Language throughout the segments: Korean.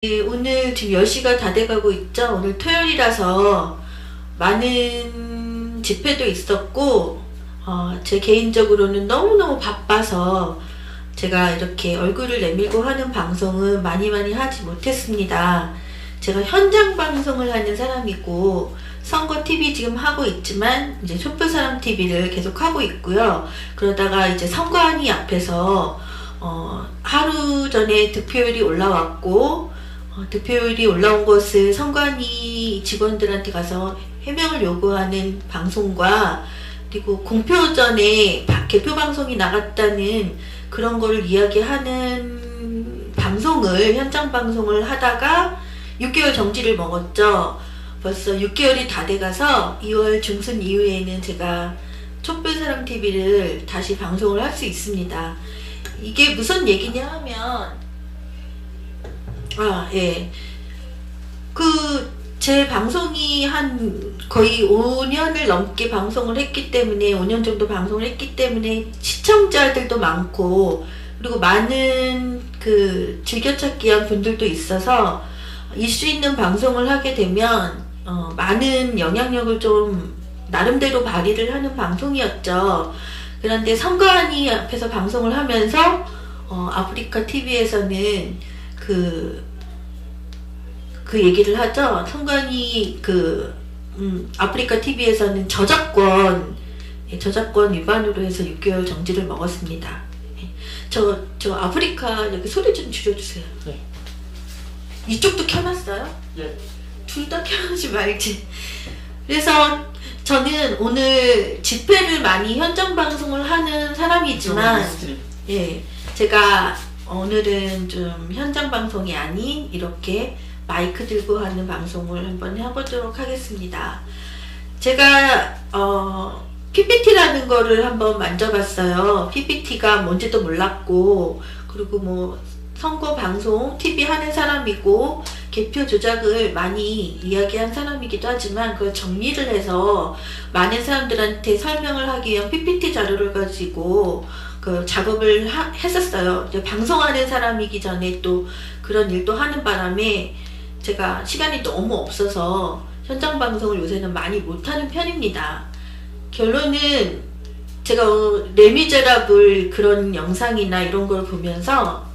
오늘 지금 10시가 다 돼가고 있죠. 오늘 토요일이라서 많은 집회도 있었고 제 개인적으로는 너무너무 바빠서 제가 이렇게 얼굴을 내밀고 하는 방송은 많이 하지 못했습니다. 제가 현장 방송을 하는 사람이고 선거 TV 지금 하고 있지만 이제 촛불사랑 TV를 계속 하고 있고요. 그러다가 이제 선관위 앞에서 하루 전에 득표율이 올라왔고 득표율이 올라온 것을 선관위 직원들한테 가서 해명을 요구하는 방송과 그리고 공표 전에 개표 방송이 나갔다는 그런 거를 이야기하는 방송을 현장 방송을 하다가 6개월 정지를 먹었죠. 벌써 6개월이 다 돼가서 2월 중순 이후에는 제가 촛불사랑 TV를 다시 방송을 할 수 있습니다. 이게 무슨 얘기냐 하면 제 방송이 한 거의 5년을 넘게 방송을 했기 때문에 5년 정도 방송을 했기 때문에 시청자들도 많고 그리고 많은 즐겨찾기 한 분들도 있어서 이슈 있는 방송을 하게 되면 많은 영향력을 좀 나름대로 발휘를 하는 방송이었죠. 그런데 선관위 앞에서 방송을 하면서 아프리카 TV에서는 그 얘기를 하죠. 선관위 아프리카 TV에서는 저작권 위반으로 해서 6개월 정지를 먹었습니다. 저 아프리카 여기 소리 좀 줄여주세요. 네. 이쪽도 켜놨어요? 네. 둘 다 켜놓지 말지. 그래서 저는 오늘 집회를 많이 현장 방송을 하는 사람이지만 제가 오늘은 좀 현장 방송이 아닌 이렇게 마이크 들고 하는 방송을 한번 해보도록 하겠습니다. 제가 PPT라는 거를 한번 만져봤어요. PPT가 뭔지도 몰랐고 그리고 뭐 선거 방송 TV 하는 사람이고 개표 조작을 많이 이야기한 사람이기도 하지만 그걸 정리를 해서 많은 사람들한테 설명을 하기 위한 PPT 자료를 가지고 작업을 했었어요. 방송하는 사람이기 전에 또 그런 일도 하는 바람에 제가 시간이 너무 없어서 현장 방송을 요새는 많이 못하는 편입니다. 결론은 제가 레미제라블 그런 영상이나 이런 걸 보면서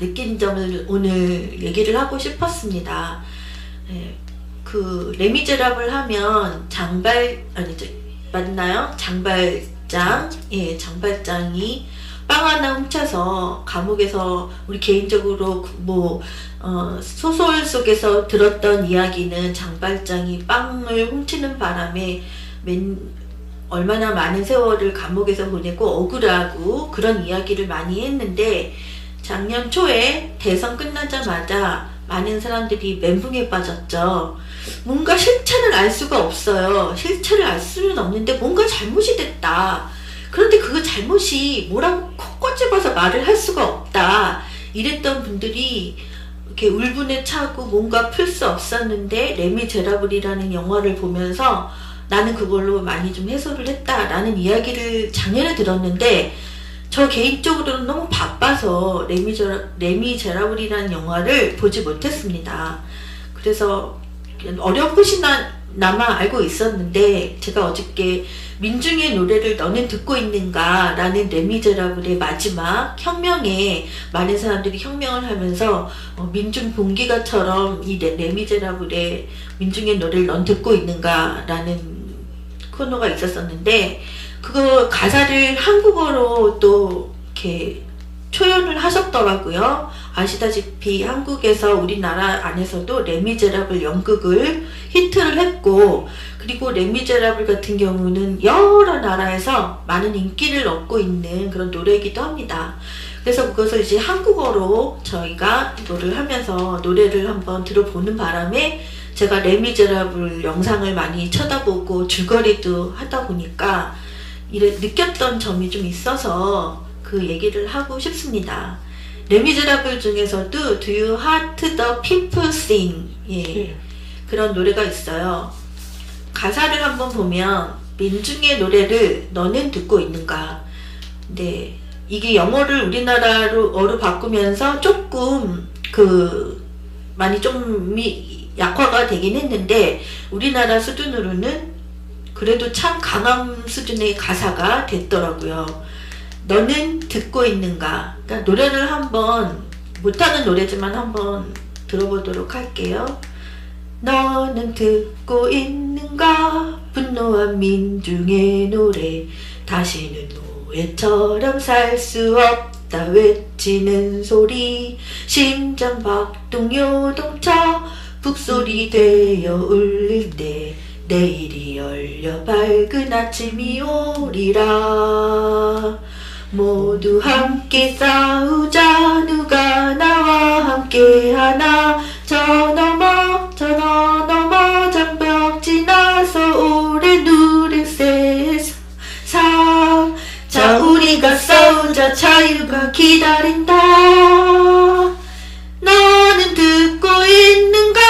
느낀 점을 오늘 얘기를 하고 싶었습니다. 레미제라블 하면 맞나요? 장발장, 장발장이 빵 하나 훔쳐서 감옥에서 우리 개인적으로 소설 속에서 들었던 이야기는 장발장이 빵을 훔치는 바람에 얼마나 많은 세월을 감옥에서 보내고 억울하고 그런 이야기를 많이 했는데 작년 초에 대선 끝나자마자 많은 사람들이 멘붕에 빠졌죠. 뭔가 실체를 알 수가 없어요. 실체를 알 수는 없는데 뭔가 잘못이 됐다. 그런데 그 잘못이 뭐라고 콕 꼬집어서 말을 할 수가 없다. 이랬던 분들이 이렇게 울분에 차고 뭔가 풀 수 없었는데 레미제라블이라는 영화를 보면서 나는 그걸로 많이 좀 해소를 했다라는 이야기를 작년에 들었는데 저 개인적으로는 너무 바빠서 레미제라블이라는 영화를 보지 못했습니다. 그래서 어렴풋이나마 알고 있었는데 제가 어저께 민중의 노래를 너는 듣고 있는가 라는 레미제라블의 마지막 혁명에 많은 사람들이 혁명을 하면서 민중 봉기가처럼 이 레미제라블의 민중의 노래를 넌 듣고 있는가 라는 코너가 있었었는데 그거 가사를 한국어로 또 이렇게 초연을 하셨더라고요. 아시다시피 한국에서 우리나라 안에서도 레미제라블 연극을 히트를 했고 그리고 레미제라블 같은 경우는 여러 나라에서 많은 인기를 얻고 있는 그런 노래이기도 합니다. 그래서 그것을 이제 한국어로 저희가 이거를 하면서 노래를 한번 들어보는 바람에 제가 레미제라블 영상을 많이 쳐다보고 줄거리도 하다 보니까 느꼈던 점이 좀 있어서 그 얘기를 하고 싶습니다. 레미제라블 중에서도 Do You Heart the People Sing 그런 노래가 있어요. 가사를 한번 보면 민중의 노래를 너는 듣고 있는가. 근데 이게 영어를 우리나라로 바꾸면서 조금 많이 좀 약화가 되긴 했는데 우리나라 수준으로는 그래도 참 강한 수준의 가사가 됐더라고요. 너는 듣고 있는가? 그러니까 노래를 한번, 못하는 노래지만 한번 들어보도록 할게요. 너는 듣고 있는가? 분노한 민중의 노래, 다시는 노예처럼 살 수 없다 외치는 소리, 심장 박동 요동쳐 북소리 되어 울릴 때 내일이 열려 밝은 아침이 오리라. 모두 함께 싸우자. 누가 나와 함께 하나. 저 넘어 장벽 지나서 오랜 누른 세상. 자, 우리가 싸우자. 자유가 기다린다. 너는 듣고 있는가?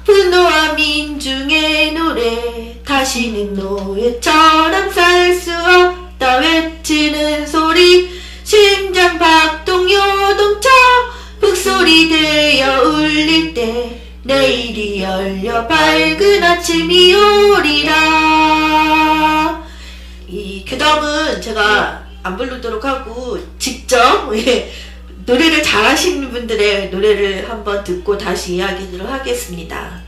분노와 민중의 노래, 다시는 노예처럼 살 수 없다 외치는 소리, 심장 박동 요동쳐 북소리 되어 울릴 때 내일이 열려 밝은 아침이 오리라. 이 그 제가 안 부르도록 하고 직접 노래를 잘하시는 분들의 노래를 한번 듣고 다시 이야기를 하겠습니다.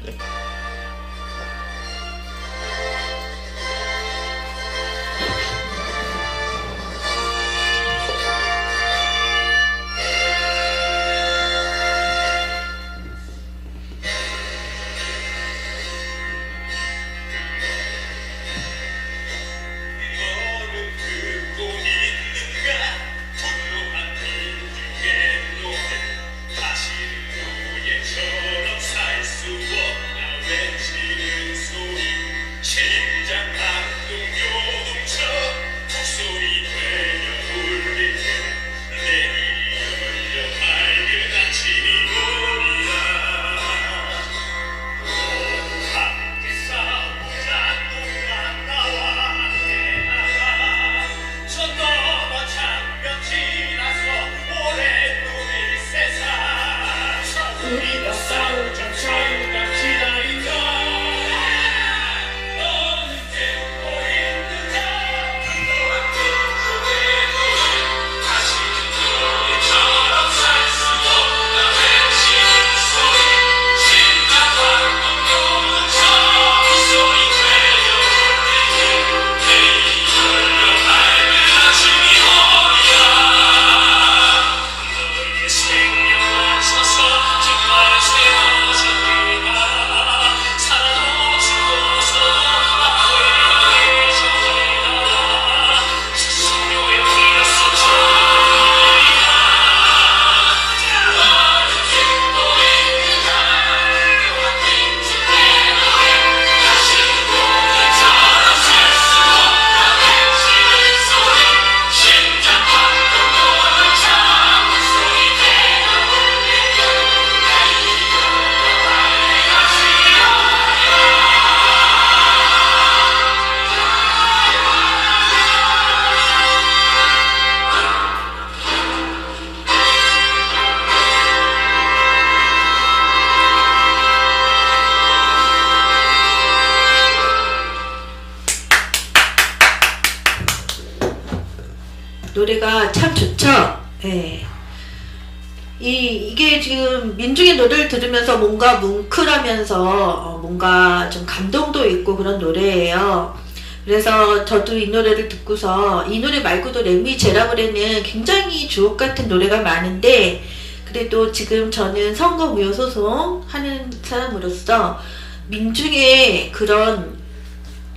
노래가 참 좋죠. 예. 이게 지금 민중의 노래를 들으면서 뭔가 뭉클하면서 뭔가 좀 감동도 있고 그런 노래예요. 그래서 저도 이 노래를 듣고서 이 노래 말고도 레미제라블에는 굉장히 주옥같은 노래가 많은데 그래도 지금 저는 선거무효 소송하는 사람으로서 민중의 그런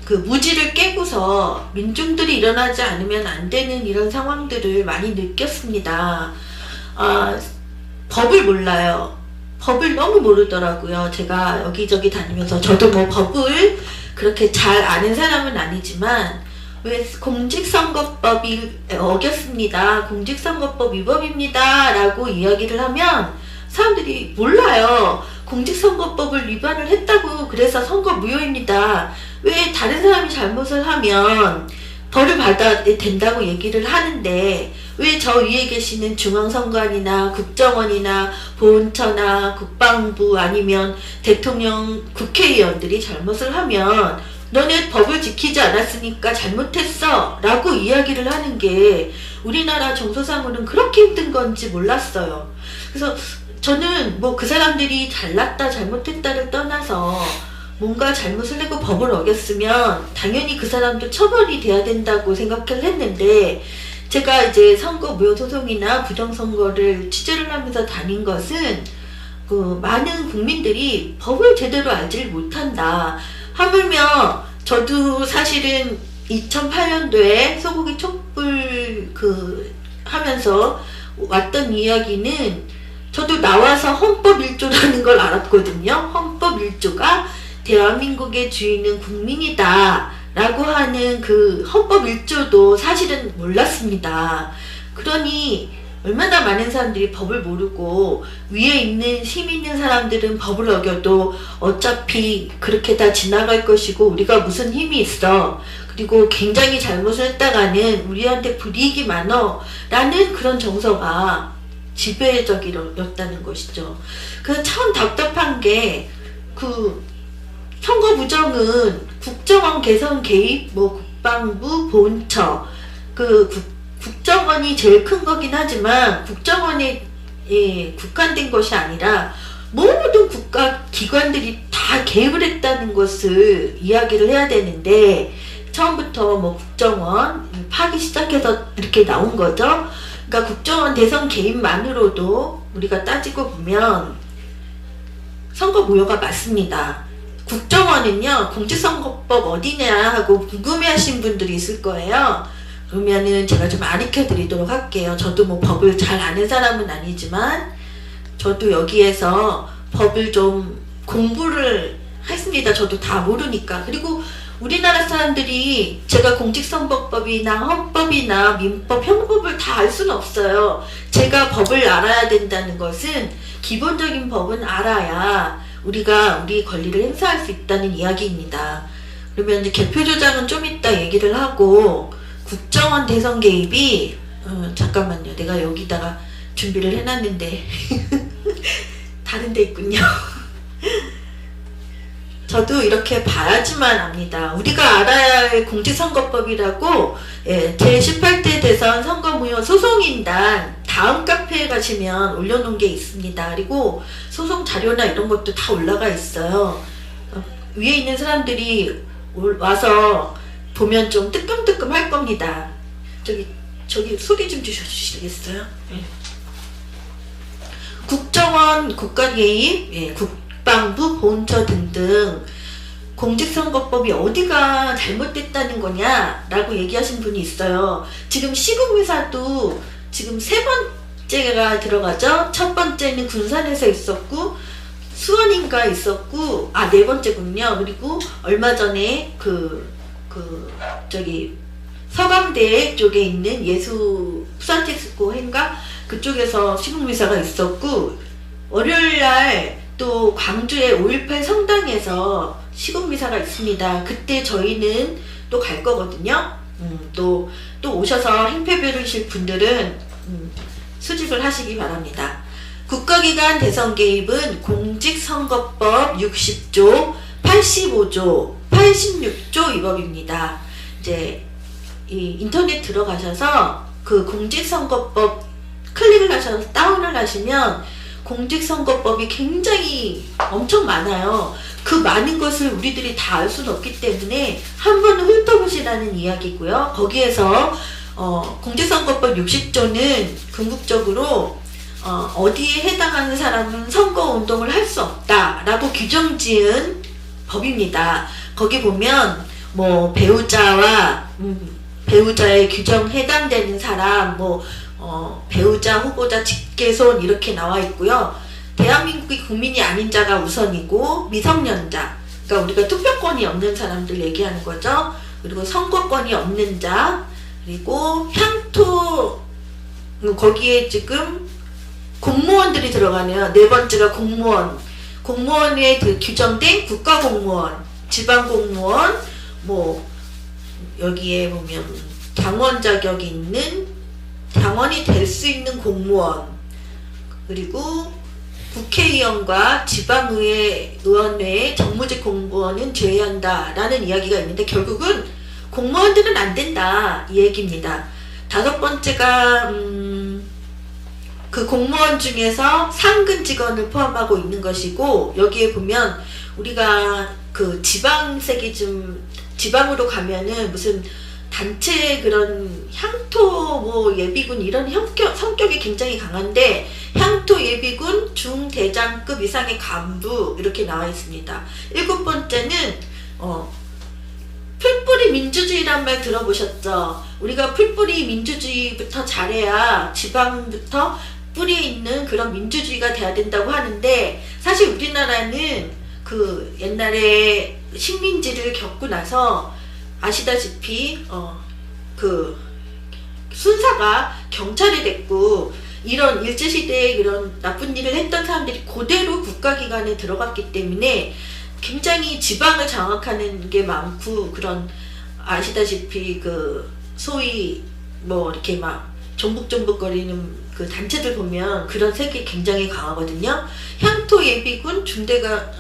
그 무지를 깨고서 민중들이 일어나지 않으면 안 되는 이런 상황들을 많이 느꼈습니다. 법을 몰라요. 법을 너무 모르더라고요. 제가 여기저기 다니면서 저도 뭐 법을 그렇게 잘 아는 사람은 아니지만 왜 공직선거법이 어겼습니다. 공직선거법 위법입니다. 라고 이야기를 하면 사람들이 몰라요. 공직선거법을 위반을 했다고 그래서 선거 무효입니다. 왜 다른 사람이 잘못을 하면 벌을 받아야 된다고 얘기를 하는데 왜 저 위에 계시는 중앙선관위나 국정원이나 보훈처나 국방부 아니면 대통령, 국회의원들이 잘못을 하면 너네 법을 지키지 않았으니까 잘못했어 라고 이야기를 하는 게 우리나라 정서상으로는 그렇게 힘든 건지 몰랐어요. 그래서 저는 뭐 그 사람들이 잘났다 잘못했다를 떠나서 뭔가 잘못을 하고 법을 어겼으면 당연히 그 사람도 처벌이 돼야 된다고 생각을 했는데, 제가 이제 선거 무효 소송이나 부정선거를 취재를 하면서 다닌 것은 그 많은 국민들이 법을 제대로 알지를 못한다. 하물며 저도 사실은 2008년도에 소고기 촛불 하면서 왔던 이야기는 저도 나와서 헌법 1조라는 걸 알았거든요. 헌법 1조가 대한민국의 주인은 국민이다 라고 하는 그 헌법 1조도 사실은 몰랐습니다. 그러니 얼마나 많은 사람들이 법을 모르고 위에 있는 힘 있는 사람들은 법을 어겨도 어차피 그렇게 다 지나갈 것이고 우리가 무슨 힘이 있어, 그리고 굉장히 잘못을 했다가는 우리한테 불이익이 많어 라는 그런 정서가 지배적이었다는 것이죠. 그래서 참 답답한 게 선거 부정은 국정원 개선 개입, 국방부, 보훈처, 국정원이 제일 큰 거긴 하지만 국정원에 국한된 것이 아니라 모든 국가 기관들이 다 개입을 했다는 것을 이야기를 해야 되는데, 처음부터 국정원 파기 시작해서 이렇게 나온 거죠. 그러니까 국정원 대선 개입만으로도 우리가 따지고 보면 선거 무효가 맞습니다. 국정원은요, 공직선거법 어디냐 하고 궁금해하신 분들이 있을 거예요. 그러면은 제가 좀 가르쳐 드리도록 할게요. 저도 법을 잘 아는 사람은 아니지만 저도 여기에서 법을 좀 공부를 했습니다. 저도 다 모르니까. 그리고 우리나라 사람들이 제가 공직선거법이나 헌법이나 민법, 형법을 다 알 수는 없어요. 제가 법을 알아야 된다는 것은 기본적인 법은 알아야 우리가 우리 권리를 행사할 수 있다는 이야기입니다. 그러면 이제 개표조장은 좀 이따 얘기를 하고, 국정원 대선 개입이 잠깐만요. 내가 여기다가 준비를 해놨는데 다른 데 있군요. 저도 이렇게 봐야지만 압니다. 우리가 알아야 할 공직선거법이라고 제18대 대선 선거무효 소송인단 다음 카페에 가시면 올려놓은 게 있습니다. 그리고 소송 자료나 이런 것도 다 올라가 있어요. 위에 있는 사람들이 와서 보면 좀 뜨끔뜨끔 할 겁니다. 저기 소리 좀 주시겠어요? 네. 국정원, 국가개입, 국방부, 보훈처 등등 공직선거법이 어디가 잘못됐다는 거냐 라고 얘기하신 분이 있어요. 지금 시국회사도 지금 3번째가 들어가죠. 첫 번째는 군산에서 있었고, 수원인가 있었고, 4번째군요. 그리고 얼마 전에 서강대 쪽에 있는 예수 프란치스코인가 그쪽에서 시국미사가 있었고, 월요일날 또 광주의 5.18 성당에서 시국미사가 있습니다. 그때 저희는 또 갈 거거든요. 또 오셔서 행패배우실 분들은 수집을 하시기 바랍니다. 국가기관 대선 개입은 공직선거법 60조, 85조, 86조 이 법입니다. 이제 이 인터넷 들어가셔서 그 공직선거법 클릭을 하셔서 다운을 하시면 공직선거법이 굉장히 엄청 많아요. 그 많은 것을 우리들이 다 알 수는 없기 때문에 한 번은 훑어보시라는 이야기고요. 거기에서 공직선거법 60조는 궁극적으로 어디에 해당하는 사람은 선거운동을 할 수 없다라고 규정 지은 법입니다. 거기 보면 배우자의 규정 해당되는 사람, 배우자, 후보자, 직계손 이렇게 나와 있고요. 대한민국의 국민이 아닌 자가 우선이고, 미성년자, 그러니까 우리가 투표권이 없는 사람들 얘기하는 거죠. 그리고 선거권이 없는 자, 그리고 향토, 거기에 지금 공무원들이 들어가네요. 4번째가 공무원에 규정된 국가공무원, 지방공무원, 여기에 보면 당원 자격이 있는 당원이 될 수 있는 공무원, 그리고 국회의원과 지방의회 의원회의 정무직 공무원은 제외한다 라는 이야기가 있는데, 결국은 공무원들은 안 된다 이 얘기입니다. 다섯 번째가 그 공무원 중에서 상근 직원을 포함하고 있는 것이고, 여기에 보면 우리가 그 지방색이 좀 지방으로 가면은 무슨 단체 그런 향토 뭐 예비군 이런 성격이 굉장히 강한데, 향토 예비군 중대장급 이상의 간부 이렇게 나와 있습니다. 일곱 번째는 풀뿌리 민주주의란 말 들어보셨죠? 우리가 풀뿌리 민주주의부터 잘해야 지방부터 뿌리에 있는 그런 민주주의가 돼야 된다고 하는데, 사실 우리나라는 그 옛날에 식민지를 겪고 나서 아시다시피 그 순사가 경찰이 됐고, 이런 일제시대에 그런 나쁜 일을 했던 사람들이 그대로 국가기관에 들어갔기 때문에 굉장히 지방을 장악하는 게 많고, 그런 아시다시피 그 소위 뭐 이렇게 막 정북정북거리는 그 단체들 보면 그런 색이 굉장히 강하거든요. 향토 예비군 중대가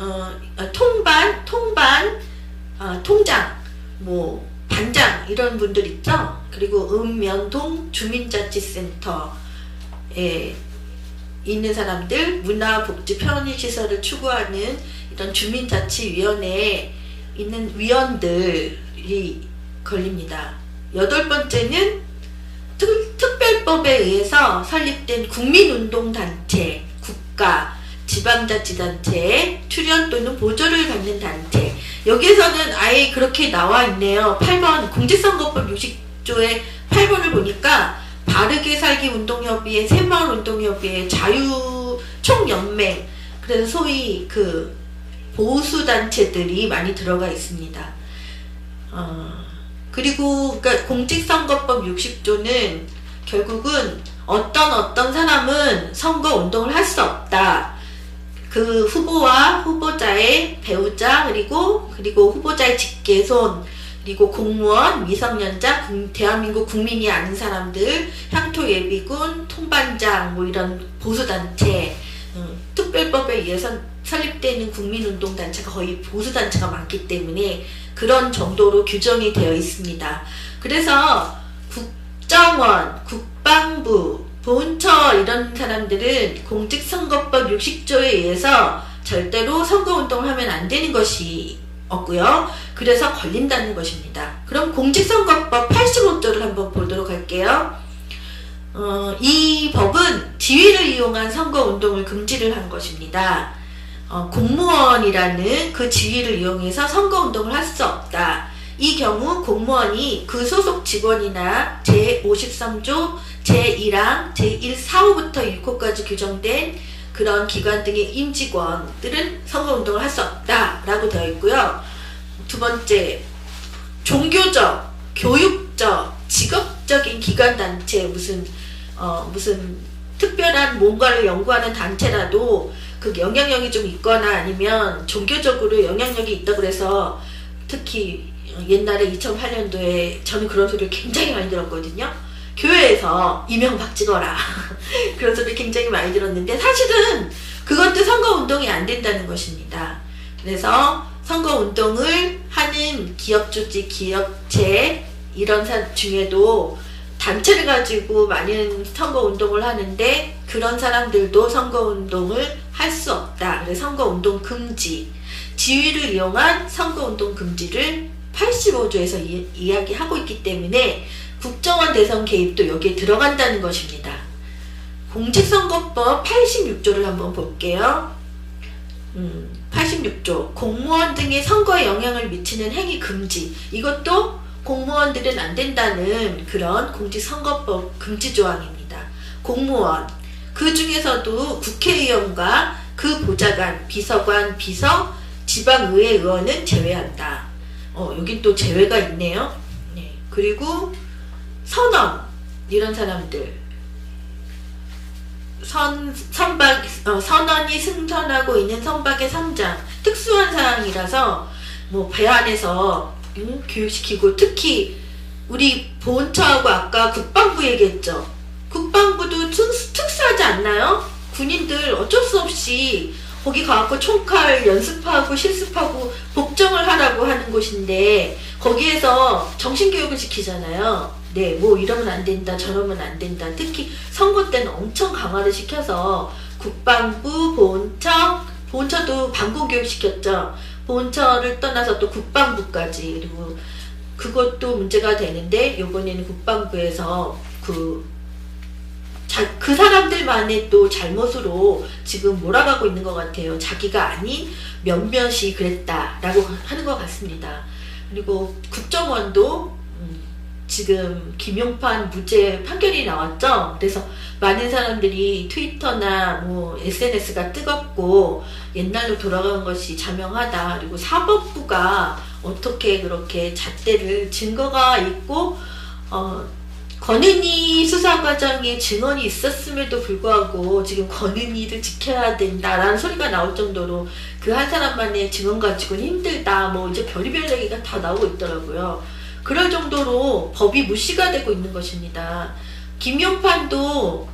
통장 뭐 반장 이런 분들 있죠. 그리고 읍면동 주민자치센터에 있는 사람들, 문화복지 편의시설을 추구하는 이런 주민자치위원회에 있는 위원들이 걸립니다. 여덟 번째는 특별법에 의해서 설립된 국민운동단체, 국가, 지방자치단체에 출연 또는 보조를 받는 단체. 여기에서는 아예 그렇게 나와 있네요. 8번 공직선거법 60조의 8번을 보니까 바르게 살기 운동협의회, 새마을 운동협의회, 자유총연맹, 그래서 소위 그 보수단체들이 많이 들어가 있습니다. 그리고 그러니까 공직선거법 60조는 결국은 어떤 사람은 선거운동을 할 수 없다. 그 후보와 후보자의 배우자, 그리고 후보자의 직계손, 그리고 공무원, 미성년자, 대한민국 국민이 아닌 사람들, 향토예비군, 통반장, 뭐 이런 보수단체, 특별법에 의해서 설립되는 국민운동단체가 거의 보수단체가 많기 때문에 그런 정도로 규정이 되어 있습니다. 그래서 국정원, 국방부, 본처 이런 사람들은 공직선거법 60조에 의해서 절대로 선거운동을 하면 안 되는 것이 없고요. 그래서 걸린다는 것입니다. 그럼 공직선거법 85조를 한번 보도록 할게요. 이 법은 지위를 이용한 선거운동을 금지를 한 것입니다. 공무원이라는 그 지위를 이용해서 선거운동을 할 수 없다. 이 경우 공무원이 그 소속 직원이나 제53조 제1항 제1사호부터 6호까지 규정된 그런 기관 등의 임직원들은 선거운동을 할 수 없다 라고 되어 있고요. 두 번째, 종교적, 교육적, 직업적인 기관단체, 무슨 특별한 뭔가를 연구하는 단체라도 그 영향력이 좀 있거나 아니면 종교적으로 영향력이 있다 그래서, 특히 옛날에 2008년도에 저는 그런 소리를 굉장히 많이 들었거든요. 교회에서 이명박 찍어라 그런 소리를 굉장히 많이 들었는데, 사실은 그것도 선거운동이 안 된다는 것입니다. 그래서 선거운동을 하는 기업조직, 기업체 이런 중에도 단체를 가지고 많은 선거운동을 하는데, 그런 사람들도 선거운동을 할 수 없다. 그래서 선거운동 금지, 지위를 이용한 선거운동 금지를 85조에서 이야기하고 있기 때문에 국정원 대선 개입도 여기에 들어간다는 것입니다. 공직선거법 86조를 한번 볼게요. 86조, 공무원 등의 선거에 영향을 미치는 행위 금지. 이것도 공무원들은 안 된다는 그런 공직선거법 금지 조항입니다. 공무원, 그 중에서도 국회의원과 그 보좌관, 비서관, 비서, 지방의회 의원은 제외한다. 여긴 또 제외가 있네요. 네. 그리고 선원, 이런 사람들, 선원이 승선하고 있는 선박의 선장, 특수한 사항이라서 뭐 배 안에서 교육시키고, 특히 우리 보훈처하고 아까 국방부 얘기했죠. 국방부도 특수하지 않나요? 군인들 어쩔 수 없이 거기 가갖고 총칼 연습하고 실습하고 복정을 하라고 하는 곳인데 거기에서 정신교육을 시키잖아요. 네, 뭐 이러면 안 된다, 저러면 안 된다. 특히 선거 때는 엄청 강화를 시켜서 국방부, 보훈처도 방공교육 시켰죠. 보훈처를 떠나서 또 국방부까지. 그리고 그것도 문제가 되는데 이번에는 국방부에서 그 사람들만의 또 잘못으로 지금 몰아가고 있는 것 같아요. 자기가 아닌 몇몇이 그랬다라고 하는 것 같습니다. 그리고 국정원도 지금 김용판 무죄 판결이 나왔죠. 그래서 많은 사람들이 트위터나 뭐 SNS가 뜨겁고 옛날로 돌아간 것이 자명하다. 그리고 사법부가 어떻게 그렇게 잣대를 증거가 있고 권은희 수사 과정에 증언이 있었음에도 불구하고 지금 권은희를 지켜야 된다라는 소리가 나올 정도로 그 한 사람만의 증언 가지고는 힘들다. 뭐 이제 별의별 얘기가 다 나오고 있더라고요. 그럴 정도로 법이 무시가 되고 있는 것입니다. 김용판도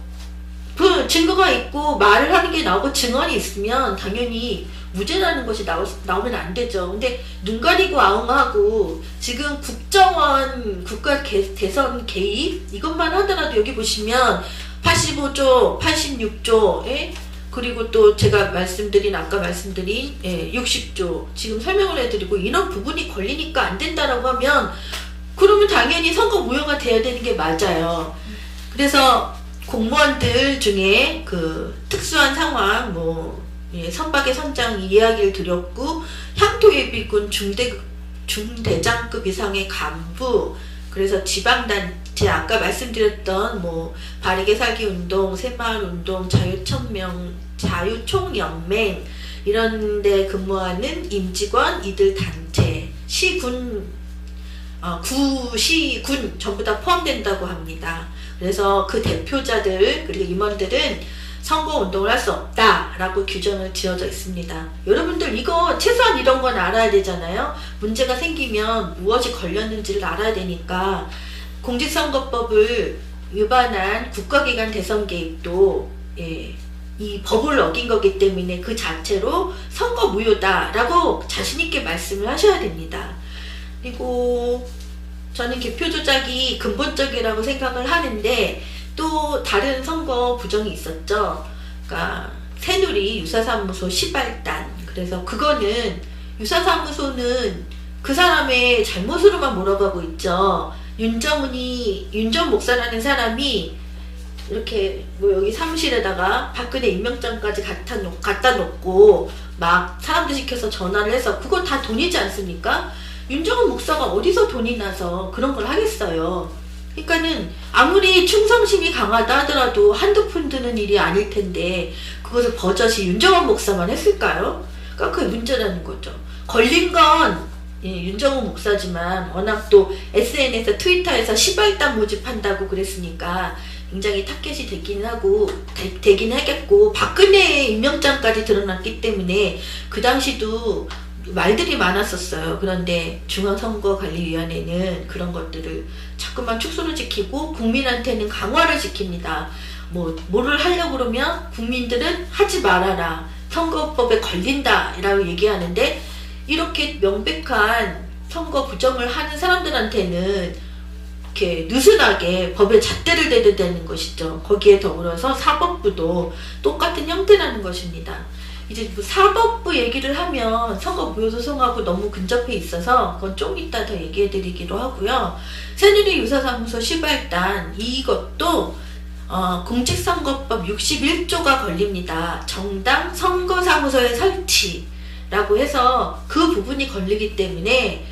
그 증거가 있고 말을 하는 게 나오고 증언이 있으면 당연히 무죄라는 것이 나오면 안 되죠. 근데 눈 가리고 아웅하고 지금 국정원 국가 대선 개입 이것만 하더라도 여기 보시면 85조, 86조, 예? 그리고 또 제가 아까 말씀드린 60조 지금 설명을 해드리고 이런 부분이 걸리니까 안 된다라고 하면 그러면 당연히 선거 무효가 돼야 되는 게 맞아요. 그래서 공무원들 중에 그 특수한 상황 선박의 선장 이야기를 드렸고 향토예비군 중대장급 이상의 간부 그래서 지방단체 아까 말씀드렸던 바르게 살기 운동, 새마을 운동, 자유총연맹 이런 데 근무하는 임직원 이들 단체 시군 구시군 전부 다 포함된다고 합니다. 그래서 그 대표자들 그리고 임원들은 선거운동을 할 수 없다라고 규정을 지어져 있습니다. 여러분들 이거 최소한 이런 건 알아야 되잖아요. 문제가 생기면 무엇이 걸렸는지를 알아야 되니까 공직선거법을 위반한 국가기관 대선 개입도 이 법을 어긴 거기 때문에 그 자체로 선거 무효다라고 자신있게 말씀을 하셔야 됩니다. 그리고 저는 개표 조작이 근본적이라고 생각을 하는데 또 다른 선거 부정이 있었죠. 그러니까 새누리 유사사무소 시발단. 그래서 그거는 유사사무소는 그 사람의 잘못으로만 몰아가고 있죠. 윤정 목사라는 사람이 이렇게 여기 사무실에다가 박근혜 임명장까지 갖다 놓고 막 사람들 시켜서 전화를 해서 그거 다 돈이지 않습니까? 윤정은 목사가 어디서 돈이 나서 그런 걸 하겠어요. 그러니까는 아무리 충성심이 강하다 하더라도 한두 푼 드는 일이 아닐 텐데 그것을 버젓이 윤정은 목사만 했을까요? 그러니까 그게 문제라는 거죠. 걸린 건 윤정은 목사지만 워낙 또 SNS, 트위터에서 시발단 모집한다고 그랬으니까 굉장히 타겟이 되긴 하겠고 박근혜 임명장까지 드러났기 때문에 그 당시도 말들이 많았었어요. 그런데 중앙선거관리위원회는 그런 것들을 자꾸만 축소를 지키고 국민한테는 강화를 시킵니다. 뭐를 하려고 그러면 국민들은 하지 말아라. 선거법에 걸린다 라고 얘기하는데 이렇게 명백한 선거 부정을 하는 사람들한테는 이렇게 느슨하게 법에 잣대를 대야 되는 것이죠. 거기에 더불어서 사법부도 똑같은 형태라는 것입니다. 이제 사법부 얘기를 하면 선거 무효 소송하고 너무 근접해 있어서 그건 좀 이따 더 얘기해 드리기로 하고요. 새누리 유사사무소 시발단 이것도 공직선거법 61조가 걸립니다. 정당 선거사무소의 설치라고 해서 그 부분이 걸리기 때문에